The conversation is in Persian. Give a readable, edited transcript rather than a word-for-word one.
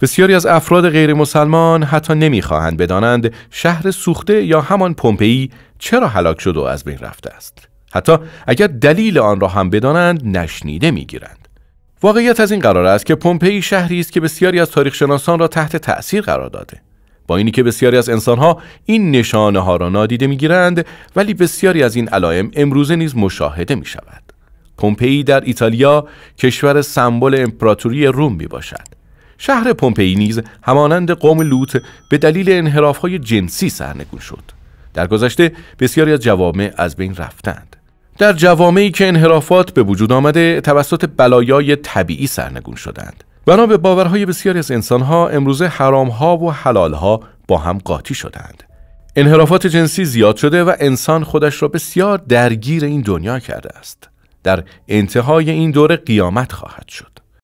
بسیاری از افراد غیر مسلمان حتی نمیخواهند بدانند شهر سوخته یا همان پومپئی چرا هلاک شد و از بین رفته است. حتی اگر دلیل آن را هم بدانند نشنیده میگیرند. واقعیت از این قرار است که پومپئی شهری است که بسیاری از تاریخ‌شناسان را تحت تأثیر قرار داده. با اینی که بسیاری از انسان‌ها این نشانه‌ها را نادیده می‌گیرند، ولی بسیاری از این علائم امروزه نیز مشاهده می‌شود. پومپئی در ایتالیا کشور سمبل امپراتوری روم میباشد. شهر پومپئی نیز همانند قوم لوط به دلیل انحراف‌های جنسی سرنگون شد. در گذشته بسیاری از جوامع از بین رفتند. در جوامعی که انحرافات به وجود آمده توسط بلایای طبیعی سرنگون شدند. بنا به باورهای بسیاری از انسان‌ها امروزه حرام‌ها و حلال‌ها با هم قاطی شدند. انحرافات جنسی زیاد شده و انسان خودش را بسیار درگیر این دنیا کرده است. در انتهای این دوره قیامت خواهد شد.